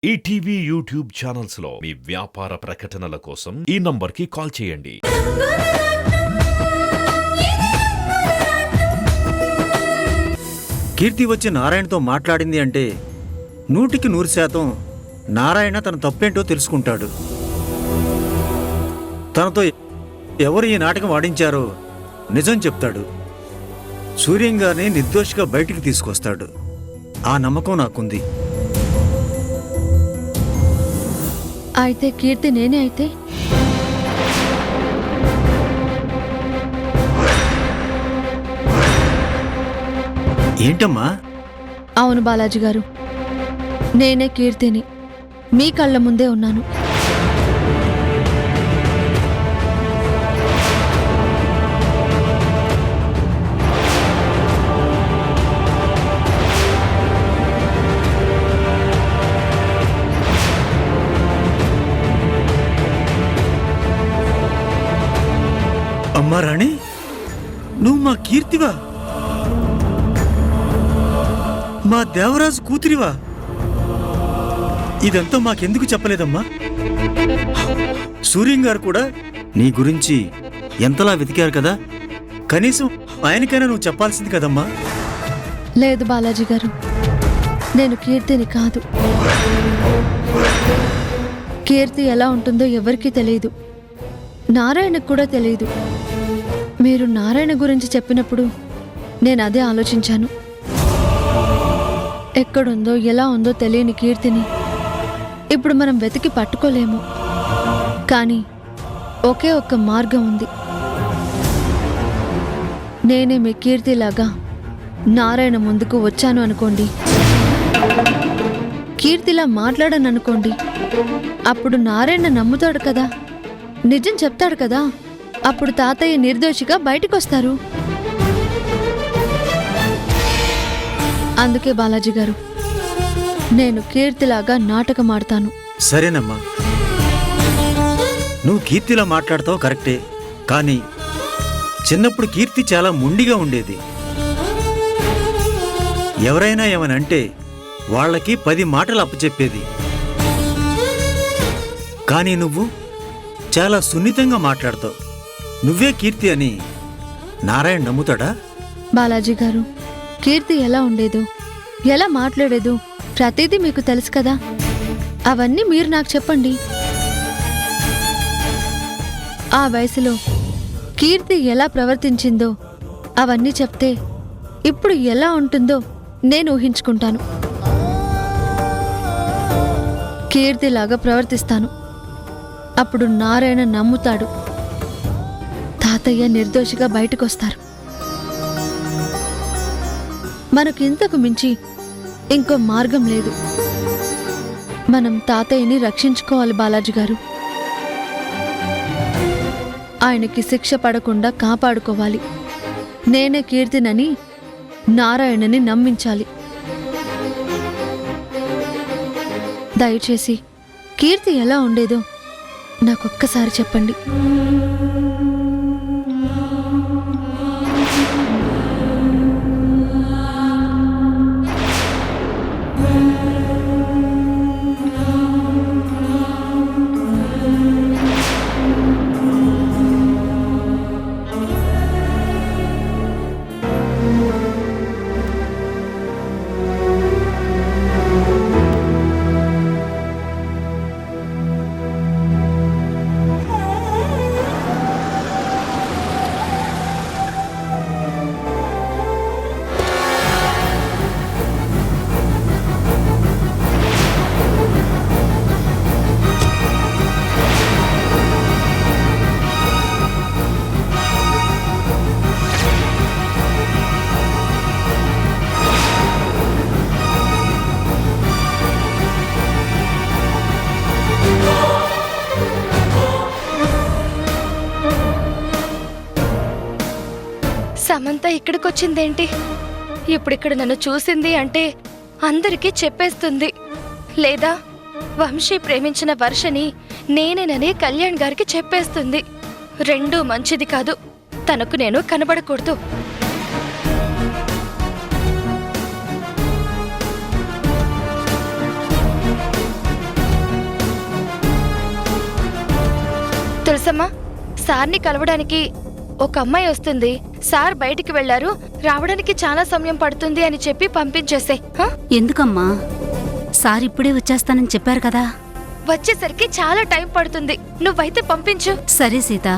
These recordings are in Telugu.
ఈటీవీ యూట్యూబ్ ఛానల్స్ లో మీ వ్యాపార ప్రకటనల కోసం ఈ నంబర్కి కాల్ చేయండి. కీర్తి వచ్చి నారాయణతో మాట్లాడింది అంటే 100% నారాయణ తన తప్పేంటో తెలుసుకుంటాడు. తనతో ఎవరు ఈ నాటకం ఆడించారో నిజం చెప్తాడు. సూర్యం గారిని నిర్దోషిగా బయటికి తీసుకొస్తాడు. ఆ నమ్మకం నాకుంది. అయితే కీర్తి నేనే అయితే ఏంటమ్మా? అవును బాలాజీ గారు, నేనే కీర్తిని. మీ కళ్ళ ముందే ఉన్నాను. అమ్మా రాణి, నువ్వు మా కీర్తివా? మా దేవరాజు కూతురివా? ఇదంతా మాకెందుకు చెప్పలేదమ్మా? సూర్యం గారు కూడా నీ గురించి ఎంతలా వెతికారు కదా, కనీసం ఆయనకైనా నువ్వు చెప్పాల్సింది కదమ్మా. లేదు బాలాజీ గారు, నేను కీర్తిని కాదు. కీర్తి ఎలా ఉంటుందో ఎవరికీ తెలియదు. నారాయణకు కూడా తెలియదు. మీరు నారాయణ గురించి చెప్పినప్పుడు నేను అదే ఆలోచించాను. ఎక్కడుందో ఎలా ఉందో తెలియని కీర్తిని ఇప్పుడు మనం వెతికి పట్టుకోలేము. కానీ ఒకే ఒక్క మార్గం ఉంది. నేనే మీ కీర్తిలాగా నారాయణ ముందుకు వచ్చాను అనుకోండి, కీర్తిలా మాట్లాడను అనుకోండి, అప్పుడు నారాయణ నమ్ముతాడు కదా, నిజం చెప్తాడు కదా. అప్పుడు తాతయ్య నిర్దోషిగా బయటకొస్తారు. అందుకే బాలాజీ గారు, నేను కీర్తిలాగా నాటకం ఆడతాను. సరేనమ్మా, నువ్వు కీర్తిలా మాట్లాడతావు కరెక్టే. కానీ చిన్నప్పుడు కీర్తి చాలా మొండిగా ఉండేది. ఎవరైనా ఏమనంటే వాళ్ళకి 10 మాటలు అప్పచెప్పేది. కానీ నువ్వు చాలా సున్నితంగా మాట్లాడతావు. నువ్వే కీర్తి అని నారాయణ నమ్ముతాడా? బాలాజీ గారు, కీర్తి ఎలా ఉండేదో, ఎలా మాట్లాడేదో ప్రతిదీ మీకు తెలుసు కదా. అవన్నీ మీరు నాకు చెప్పండి. ఆ వయసులో కీర్తి ఎలా ప్రవర్తించిందో అవన్నీ చెప్తే ఇప్పుడు ఎలా ఉంటుందో నేను ఊహించుకుంటాను. కీర్తిలాగా ప్రవర్తిస్తాను. అప్పుడు నారాయణ నమ్ముతాడు. తాతయ్య నిర్దోషిగా బయటకొస్తారు. మనకు ఇంతకు మించి ఇంకో మార్గం లేదు. మనం తాతయ్యని రక్షించుకోవాలి బాలాజీ గారు. ఆయనకి శిక్ష పడకుండా కాపాడుకోవాలి. నేనే కీర్తినని నారాయణని నమ్మించాలి. దయచేసి కీర్తి ఎలా ఉండేదో నాకొక్కసారి చెప్పండి. సమంత ఇక్కడికొచ్చిందేంటి? ఇప్పుడిక్కడ నన్ను చూసింది అంటే అందరికీ చెప్పేస్తుంది. లేదా వంశీ ప్రేమించిన వర్షని నేనేనని కళ్యాణ్ గారికి చెప్పేస్తుంది. రెండూ మంచిది కాదు. తనకు నేను కనబడకూడదు. తులసమ్మ, సార్ని కలవడానికి ఒక అమ్మాయి వస్తుంది. సార్ బయటికి వెళ్లారు, రావడానికి చాలా సమయం పడుతుంది అని చెప్పి పంపించేసే. ఎందుకమ్మా? సార్ ఇప్పుడే వచ్చేస్తానని చెప్పారు కదా. వచ్చేసరికి చాలా టైం పడుతుంది. నువ్వైతే పంపించు. సరే సీత.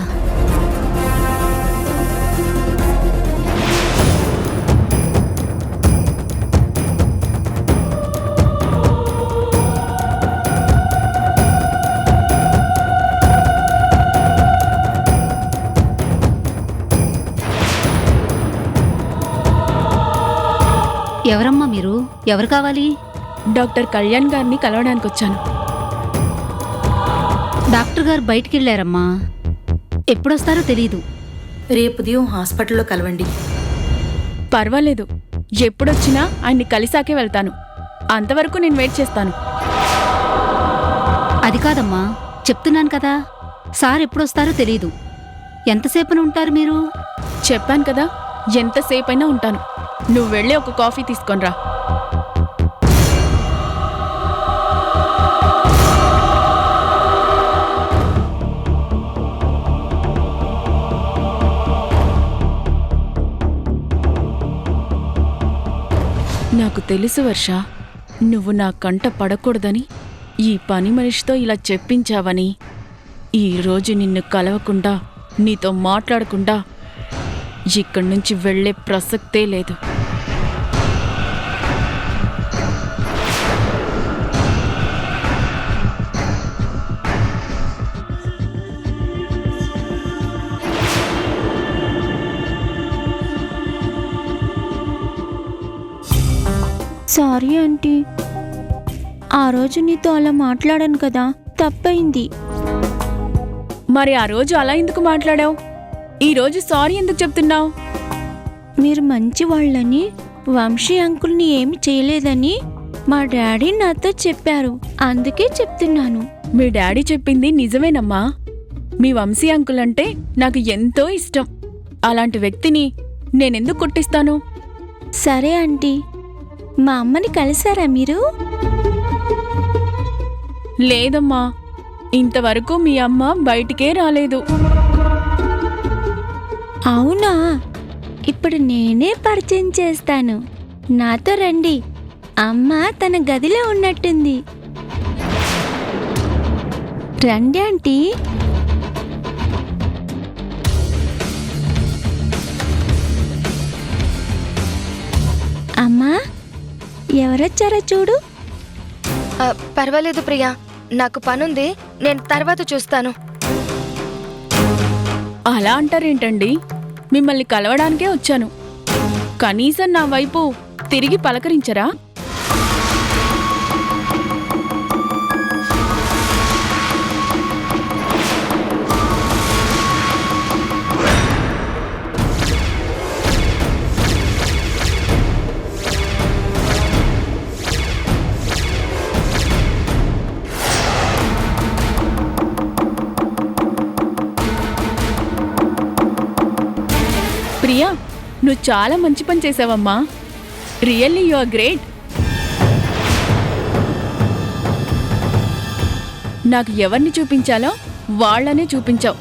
ఎవరమ్మా మీరు? ఎవరు కావాలి? డాక్టర్ కళ్యాణ్ గారిని కలవడానికి వచ్చాను. డాక్టర్ గారు బయటికి వెళ్ళారమ్మా. ఎప్పుడొస్తారో తెలీదు. రేపు ఉదయం హాస్పిటల్లో కలవండి. పర్వాలేదు, ఎప్పుడొచ్చినా ఆయన్ని కలిసాకే వెళ్తాను. అంతవరకు నేను వెయిట్ చేస్తాను. అది కాదమ్మా, చెప్తున్నాను కదా, సార్ ఎప్పుడొస్తారో తెలీదు. ఎంతసేపున ఉంటారు మీరు? చెప్పాను కదా, ఎంతసేపైనా ఉంటాను. నువ్వు వెళ్ళి ఒక కాఫీ తీసుకొనిరా. నాకు తెలుసు వర్ష, నువ్వు నా కంట పడకూడదని ఈ పని మనిషితో ఇలా చెప్పించావని. ఈరోజు నిన్ను కలవకుండా, నీతో మాట్లాడకుండా ఇక్కడి నుంచి వెళ్ళే ప్రసక్తే లేదు. సారీ ఆంటీ, ఆ రోజు నీతో అలా మాట్లాడాను కదా, తప్పైంది. మరి ఆ రోజు అలా ఎందుకు మాట్లాడావు? ఈరోజు సారీ ఎందుకు చెప్తున్నావు? మీరు మంచి వాళ్ళని, వంశీ అంకుల్ని ఏమి చేయలేదని మా డాడీ నాతో చెప్పారు, అందుకే చెప్తున్నాను. మీ డాడీ చెప్పింది నిజమేనమ్మా. మీ వంశీ అంకుల్ అంటే నాకు ఎంతో ఇష్టం. అలాంటి వ్యక్తిని నేనెందుకు కొట్టిస్తాను? సరే ఆంటీ, మా అమ్మని కలిసారా మీరు? లేదమ్మా, ఇంతవరకు మీ అమ్మ బయటికే రాలేదు. అవునా? ఇప్పుడు నేనే పరిచయం చేస్తాను. నాతో రండి. అమ్మ తన గదిలో ఉన్నట్టుంది. రండి ఆంటీ. అమ్మా, ఎవరొచ్చారో చూడు. పర్వాలేదు ప్రియా, నాకు పనుంది, నేను తర్వాత చూస్తాను. అలా అంటారేంటండి? మిమ్మల్ని కలవడానికే వచ్చాను. కనీసం నా వైపు తిరిగి పలకరించరా? ప్రియా, నువ్వు చాలా మంచి పని చేసావమ్మా. Really you are great. నాకు ఎవరిని చూపించాలో వాళ్ళనే చూపించావు.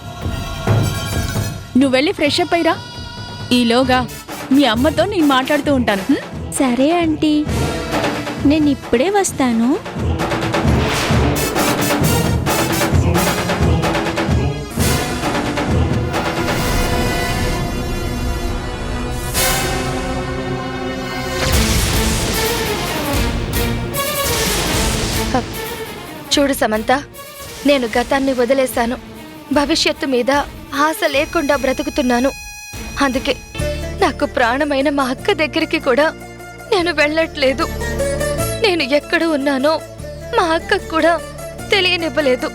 నువ్వు వెళ్ళి ఫ్రెష్ అప్ అయ్యిరా. ఈలోగా మీ అమ్మతో నేను మాట్లాడుతూ ఉంటాను. సరే ఆంటీ, నేను ఇప్పుడే వస్తాను. చూడు సమంత, నేను గతాన్ని వదిలేశాను. భవిష్యత్తు మీద ఆశ లేకుండా బ్రతుకుతున్నాను. అందుకే నాకు ప్రాణమైన మా అక్క దగ్గరికి కూడా నేను వెళ్ళట్లేదు. నేను ఎక్కడ ఉన్నానో మా అక్కకు కూడా తెలియనివ్వలేదు.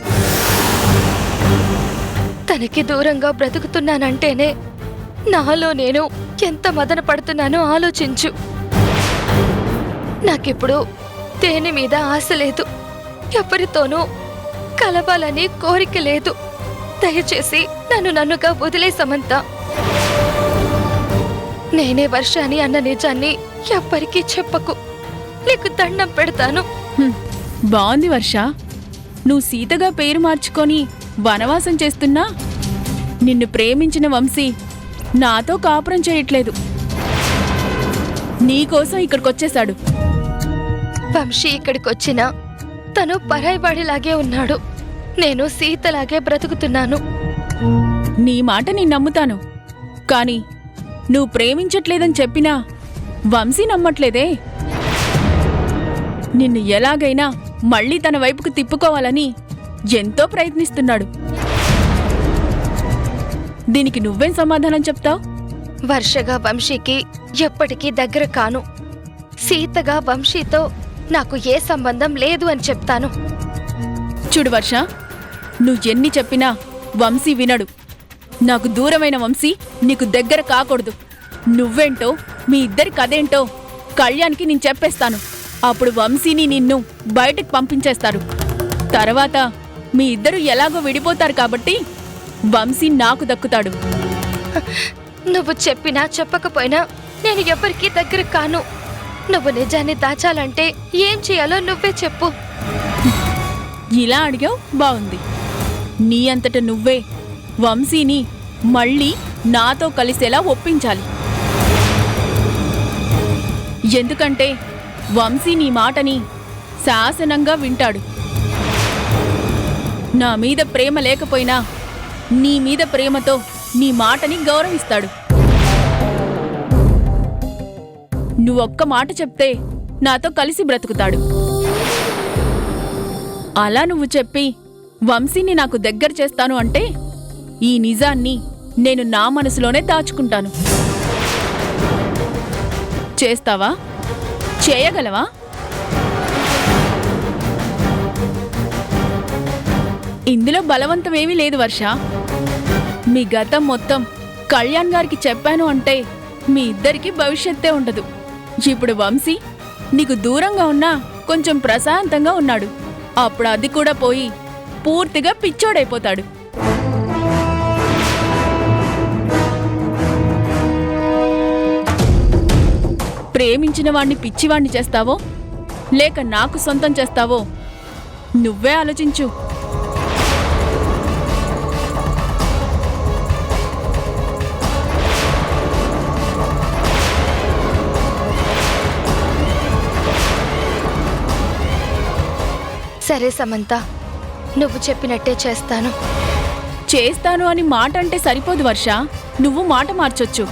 తనకి దూరంగా బ్రతుకుతున్నానంటేనే నాలో నేను ఎంత మదన పడుతున్నానో ఆలోచించు. నాకిప్పుడు దేని మీద ఆశ లేదు, ఎవరితోనూ కలవాలని కోరిక లేదు. దయచేసి నన్నుగా వదిలే సమంత. నేనే వర్షాని అన్న నిజాన్ని ఎవ్వరికీ చెప్పకు. నీకు దండం పెడతాను. బాగుంది వర్ష, నువ్వు సీతగా పేరు మార్చుకొని వనవాసం చేస్తున్నా నిన్ను ప్రేమించిన వంశీ నాతో కాపురం చేయట్లేదు. నీకోసం ఇక్కడికొచ్చేశాడు. వంశీ ఇక్కడికొచ్చినా తను పరాయివాడిలాగే ఉన్నాడు. నేను సీతలాగే బ్రతుకుతున్నాను. నీ మాట నేను నమ్ముతాను, కాని నువ్వు ప్రేమించట్లేదని చెప్పినా వంశీ నమ్మట్లేదే. నిన్ను ఎలాగైనా మళ్ళీ తన వైపుకు తిప్పుకోవాలని ఎంతో ప్రయత్నిస్తున్నాడు. దీనికి నువ్వేం సమాధానం చెప్తావు? వర్షగా వంశీకి ఎప్పటికీ దగ్గర కాను. సీతగా వంశీతో నాకు ఏ సంబంధం లేదు అని చెప్తాను. చూడు వర్ష, నువ్వు ఎన్ని చెప్పినా వంశీ వినడు. నాకు దూరమైన వంశీ నీకు దగ్గర కాకూడదు. నువ్వేంటో మీ ఇద్దరి కథేంటో కళ్యాణ్కి నేను చెప్పేస్తాను. అప్పుడు వంశీని నిన్ను బయటకు పంపించేస్తారు. తర్వాత మీ ఇద్దరు ఎలాగో విడిపోతారు కాబట్టి వంశీ నాకు దక్కుతాడు. నువ్వు చెప్పినా చెప్పకపోయినా నేను ఎవరికీ దగ్గర కాను. నువ్వు నిజాన్ని దాచాలంటే ఏం చేయాలో నువ్వే చెప్పు. ఇలా అడిగావు, బావుంది. నీ అంతట నువ్వే వంశీని మళ్ళీ నాతో కలిసేలా ఒప్పించాలి. ఎందుకంటే వంశీ నీ మాటని శాసనంగా వింటాడు. నా మీద ప్రేమ లేకపోయినా నీ మీద ప్రేమతో నీ మాటని గౌరవిస్తాడు. నువ్వొక్క మాట చెప్తే నాతో కలిసి బ్రతుకుతాడు. అలా నువ్వు చెప్పి వంశీని నాకు దగ్గర చేస్తాను అంటే ఈ నిజాన్ని నేను నా మనసులోనే దాచుకుంటాను. చేస్తావా? చేయగలవా? ఇందులో బలవంతమేమీ లేదు వర్ష. మీ గతం మొత్తం కళ్యాణ్ గారికి చెప్పాను అంటే మీ ఇద్దరికి భవిష్యత్తే ఉండదు. ఇప్పుడు వంశీ నీకు దూరంగా ఉన్నా కొంచెం ప్రశాంతంగా ఉన్నాడు. అప్పుడు అది కూడా పోయి పూర్తిగా పిచ్చోడైపోతాడు. ప్రేమించిన వాణ్ణి పిచ్చివాణ్ణి చేస్తావో లేక నాకు సొంతం చేస్తావో నువ్వే ఆలోచించు. సరే సమంత, నువ్వు చెప్పినట్టే చేస్తాను. చేస్తాను అని మాట అంటే సరిపోదు వర్ష. నువ్వు మాట మార్చొచ్చు,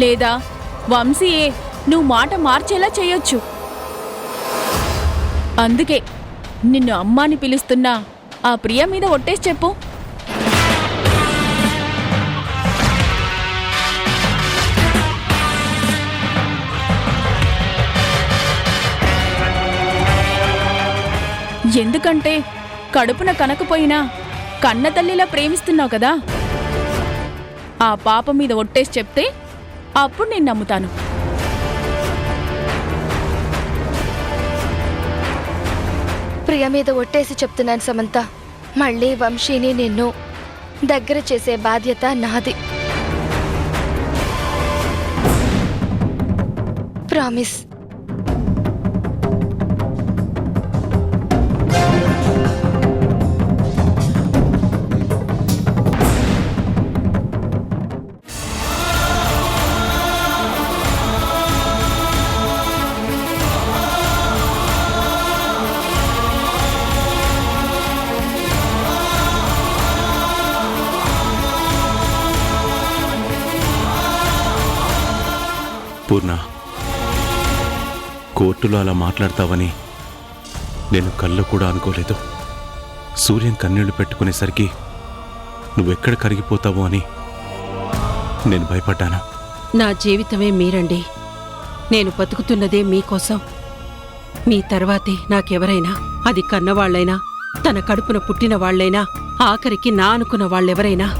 లేదా వంశీయే నువ్వు మాట మార్చేలా చేయొచ్చు. అందుకే నిన్ను అమ్మాని పిలుస్తున్నా ఆ ప్రియ మీద ఒట్టేసి చెప్పు. ఎందుకంటే కడుపున కనకపోయినా కన్నతల్లిలా ప్రేమిస్తున్నావు కదా. ఆ పాప మీద ఒట్టేసి చెప్తే అప్పుడు నేను నమ్ముతాను. ప్రియ మీద ఒట్టేసి చెప్తున్నాను సమంత. మళ్ళీ వంశీని నిన్ను దగ్గర చేసే బాధ్యత నాది. ప్రామిస్. పూర్ణ, కోర్టులో అలా మాట్లాడతావని నేను కళ్ళు కూడా అనుకోలేదు. సూర్యం కన్నీళ్లు పెట్టుకునేసరికి నువ్వెక్కడ కరిగిపోతావో అని నేను భయపడ్డాను. నా జీవితమే మీరండి. నేను బతుకుతున్నదే మీకోసం. మీ తర్వాతే నాకెవరైనా, అది కన్నవాళ్లైనా తన కడుపున పుట్టిన వాళ్లైనా ఆఖరికి నా అనుకున్న వాళ్ళెవరైనా.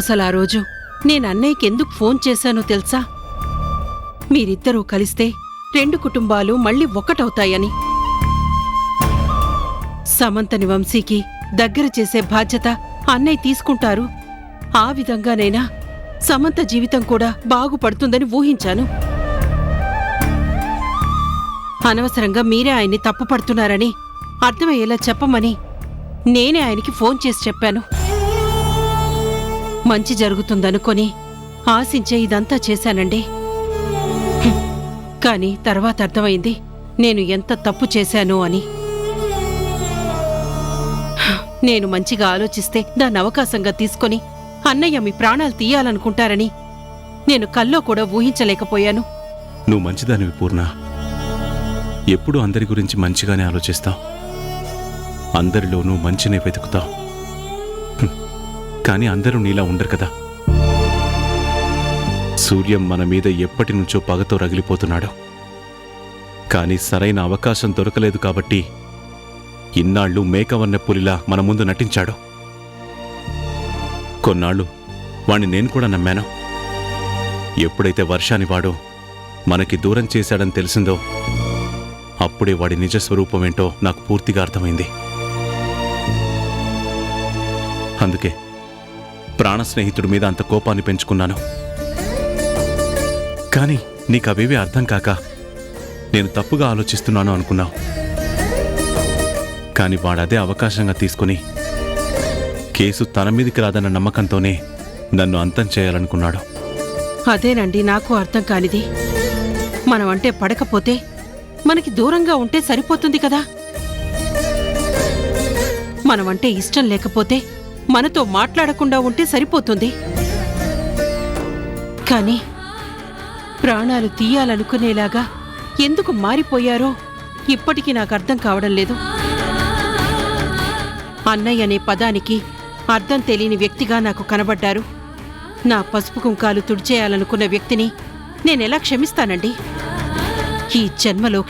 అసలు ఆ రోజు నేను అన్నయ్యకెందుకు ఫోన్ చేశానో తెలుసా? మీరిద్దరూ కలిస్తే 2 కుటుంబాలు మళ్ళీ ఒక్కటవుతాయని. సమంతని వంశీకి దగ్గర చేసే బాధ్యత అన్నయ్య తీసుకుంటారు. ఆ విధంగానైనా సమంత జీవితం కూడా బాగుపడుతుందని ఊహించాను. అనవసరంగా మీరే ఆయన్ని తప్పుపడుతున్నారని అర్థమయ్యేలా చెప్పమని నేనే ఆయనకి ఫోన్ చేసి చెప్పాను. మంచి జరుగుతుందనుకొని ఆశించే ఇదంతా చేశానండి. కానీ తర్వాత అర్థమైంది నేను ఎంత తప్పు చేశానో అని. నేను మంచిగా ఆలోచిస్తే దాన్ని అవకాశంగా తీసుకొని అన్నయ్య మీ ప్రాణాలు తీయాలనుకుంటారని నేను కల్లో కూడా ఊహించలేకపోయాను. నువ్వు మంచిదానివి పూర్ణ. ఎప్పుడూ అందరి గురించి మంచిగానే ఆలోచిస్తావు. అందరిలోనూ మంచినే వెతుకుతావు. కానీ అందరూ నీలా ఉండరు కదా. సూర్యం మన మీద ఎప్పటి నుంచో పగతో రగిలిపోతున్నాడు. కానీ సరైన అవకాశం దొరకలేదు కాబట్టి ఇన్నాళ్ళు మేకవన్న పులిలా మన ముందు నటించాడు. కొన్నాళ్ళు వాణ్ణి నేను కూడా నమ్మాను. ఎప్పుడైతే వర్షాన్ని వాడు మనకి దూరం చేశాడని తెలిసిందో అప్పుడే వాడి నిజస్వరూపమేంటో నాకు పూర్తిగా అర్థమైంది. అందుకే ప్రాణ స్నేహితుడి మీద అంత కోపాన్ని పెంచుకున్నాను. కానీ నీకవేవీ అర్థం కాక నేను తప్పుగా ఆలోచిస్తున్నాను అనుకున్నావు. కాని వాడదే అవకాశంగా తీసుకుని కేసు తన మీదికి రాదన్న నమ్మకంతోనే నన్ను అంతం చేయాలనుకున్నాడు. అదేనండి నాకు అర్థం కానిది. మనమంటే పడకపోతే మనకి దూరంగా ఉంటే సరిపోతుంది కదా. మనమంటే ఇష్టం లేకపోతే మనతో మాట్లాడకుండా ఉంటే సరిపోతుంది. కానీ ప్రాణాలు తీయాలనుకునేలాగా ఎందుకు మారిపోయారో ఇప్పటికీ నాకు అర్థం కావడం లేదు. అన్నయ్య అనే పదానికి అర్థం తెలియని వ్యక్తిగా నాకు కనబడ్డారు. నా పసుపు కుంకాలు తుడిచేయాలనుకున్న వ్యక్తిని నేనెలా క్షమిస్తానండి? ఈ జన్మలో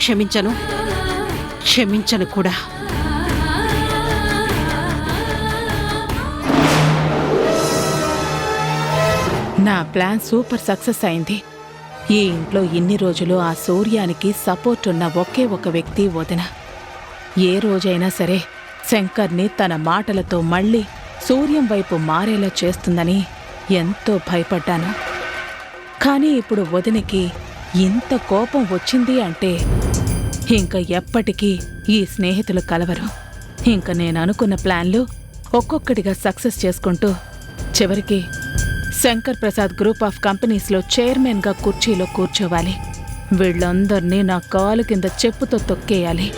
క్షమించను కూడా. నా ప్లాన్ సూపర్ సక్సెస్ అయింది. ఈ ఇంట్లో ఇన్ని రోజులు ఆ సూర్యానికి సపోర్ట్ ఉన్న ఒకే ఒక వ్యక్తి వదిన. ఏ రోజైనా సరే శంకర్ని తన మాటలతో మళ్ళీ సూర్యం వైపు మారేలా చేస్తుందని ఎంతో భయపడ్డాను. కానీ ఇప్పుడు వదినకి ఇంత కోపం వచ్చింది అంటే ఇంక ఎప్పటికీ ఈ స్నేహితులు కలవరు. ఇంక నేను అనుకున్న ప్లాన్లు ఒక్కొక్కటిగా సక్సెస్ చేసుకుంటూ చివరికి శంకర్ ప్రసాద్ గ్రూప్ ఆఫ్ కంపెనీస్లో చైర్మన్గా కుర్చీలో కూర్చోవాలి. వీళ్ళందర్నీ నా కాలు కింద చెప్పుతో తొక్కేయాలి.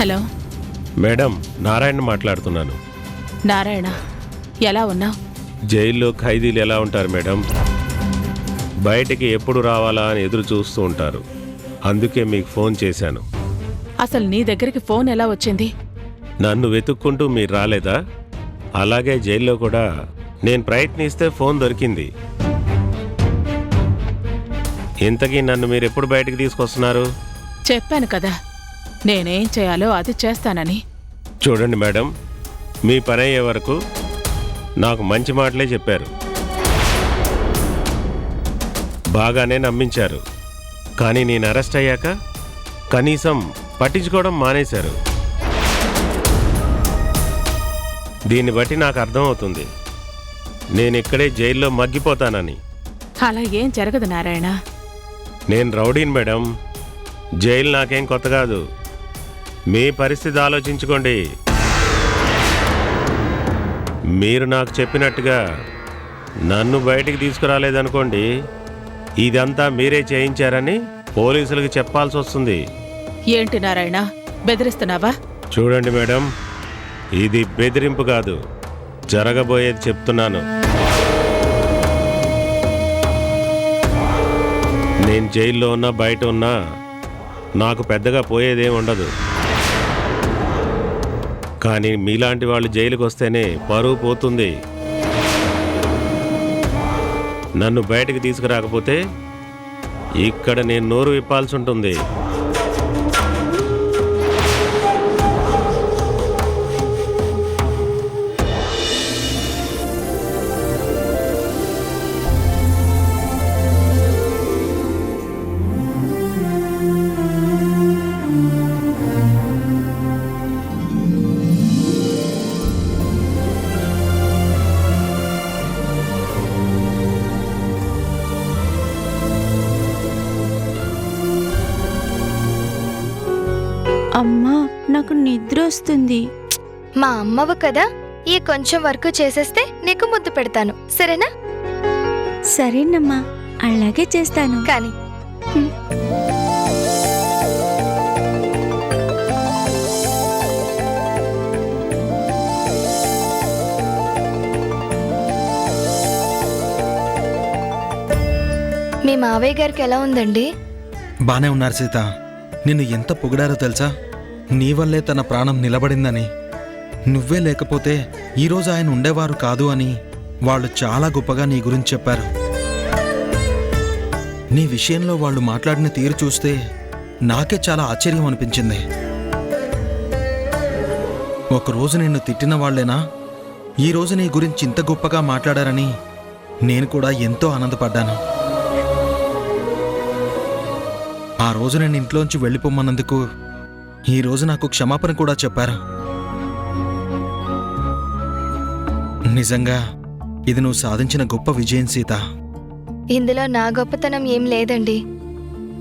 హలో మేడం, నారాయణ మాట్లాడుతున్నాను. నారాయణ, ఎలా ఉన్నావు? జైల్లో ఖైదీలు ఎలా ఉంటారు మేడం? బయటికి ఎప్పుడు రావాలా అని ఎదురు చూస్తూ ఉంటారు. అందుకే మీకు ఫోన్ చేశాను. అసలు నీ దగ్గరికి ఫోన్ ఎలా వచ్చింది? నన్ను వెతుక్కుంటూ మీరు రాలేదా? అలాగే జైల్లో కూడా నేను ప్రయత్నిస్తే ఫోన్ దొరికింది. ఇంతకీ నన్ను మీరు ఎప్పుడు బయటికి తీసుకొస్తున్నారు? చెప్పాను కదా, నేనేం చేయాలో అది చేస్తానని. చూడండి మేడం, మీ పని అయ్యే వరకు నాకు మంచి మాటలే చెప్పారు, బాగానే నమ్మించారు. కానీ నేను అరెస్ట్ అయ్యాక కనీసం పట్టించుకోవడం మానేశారు. దీన్ని బట్టి నాకు అర్థమవుతుంది నేను ఇక్కడే జైల్లో మగ్గిపోతానని. అలా ఏం జరగదు నారాయణ. నేను రౌడీని మేడం. జైలు నాకేం కొత్త కాదు. మీ పరిస్థితి ఆలోచించుకోండి. మీరు నాకు చెప్పినట్టుగా నన్ను బయటికి తీసుకురాలేదనుకోండి, ఇదంతా మీరే చేయించారని పోలీసులకు చెప్పాల్సి వస్తుంది. ఏంటి నారాయణ, బెదిరిస్తున్నావా? చూడండి మేడం, ఇది బెదిరింపు కాదు, జరగబోయేది చెప్తున్నాను. నేను జైల్లో ఉన్నా బయట ఉన్నా నాకు పెద్దగా పోయేదేం ఉండదు. కానీ మీలాంటి వాళ్ళు జైలుకి వస్తేనే పరువు పోతుంది. నన్ను బయటికి తీసుకురాకపోతే ఇక్కడ నేను నోరు విప్పాల్సి ఉంటుంది. అమ్మా నాకు నిద్ర వస్తుంది. మా అమ్మవు కదా, ఈ కొంచెం వర్క్ చేసేస్తే నీకు ముద్దు పెడతాను, సరేనా? సరేనమ్మా, అలాగే చేస్తాను. కానీ మీ మావయ్య గారికి ఎలా ఉందండి? బానే ఉన్నారు సీత. నిన్ను ఎంత పొగిడారో తెలుసా? నీ వల్లే తన ప్రాణం నిలబడిందని. నువ్వే లేకపోతే ఈరోజు ఆయన ఉండేవారు కాదు అని వాళ్ళు చాలా గొప్పగా నీ గురించి చెప్పారు. నీ విషయంలో వాళ్ళు మాట్లాడిన తీరు చూస్తే నాకే చాలా ఆశ్చర్యం అనిపించింది. ఒకరోజు నిన్ను తిట్టిన వాళ్లేనా ఈరోజు నీ గురించి ఇంత గొప్పగా మాట్లాడారని నేను కూడా ఎంతో ఆనందపడ్డాను. ఆ రోజు నేను ఇంట్లోంచి వెళ్ళిపోమ్మన్నందుకు ఈరోజు నాకు క్షమాపణ కూడా చెప్పారు. నిజంగా ఇది నువ్వు సాధించిన గొప్ప విజయం సీత. ఇందులో నా గొప్పతనం ఏం లేదండి.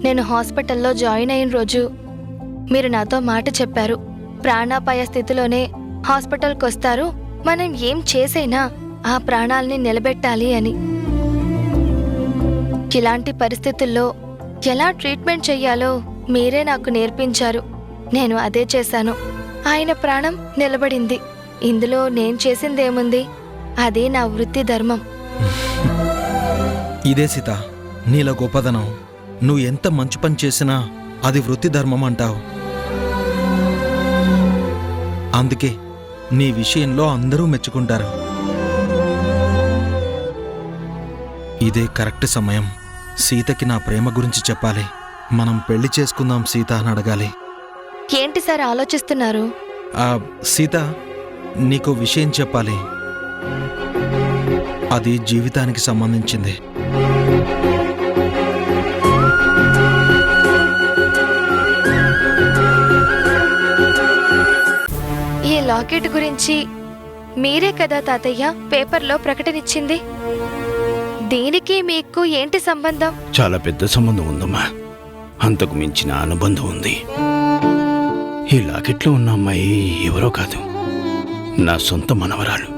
నేను హాస్పిటల్లో జాయిన్ అయిన రోజు మీరు నాతో మాట చెప్పారు, ప్రాణాపాయ స్థితిలోనే హాస్పిటల్కి వస్తారు, మనం ఏం చేసైనా ఆ ప్రాణాల్ని నిలబెట్టాలి అని. ఇలాంటి పరిస్థితుల్లో ఎలా ట్రీట్మెంట్ చెయ్యాలో మీరే నాకు నేర్పించారు. నేను అదే చేశాను. ఆయన ప్రాణం నిలబడింది. ఇందులో నేను చేసిందేముంది? అదే నా వృత్తి ధర్మం. ఇదే సీత నీలో గొప్పదనం. నువ్వు ఎంత మంచి పని చేసినా అది వృత్తి ధర్మం అంటావు. అందుకే నీ విషయంలో అందరూ మెచ్చుకుంటారు. ఇదే కరెక్ట్ సమయం. సీతకి నా ప్రేమ గురించి చెప్పాలి. మనం పెళ్లి చేసుకుందాం సీత అని అడగాలి. ఏంటి సార్ ఆలోచిస్తున్నారు? సీత, నీకు విషయం చెప్పాలి. అది జీవితానికి సంబంధించింది. ఈ లాకెట్ గురించి మీరే కదా తాతయ్య పేపర్లో ప్రకటనిచ్చింది. దీనికి మీకు ఏంటి సంబంధం? చాలా పెద్ద సంబంధం ఉందమ్మా. అంతకు మించిన అనుబంధం ఉంది. ఈ లాకెట్లో ఉన్న అమ్మాయి ఎవరో కాదు, నా సొంత మనవరాలు.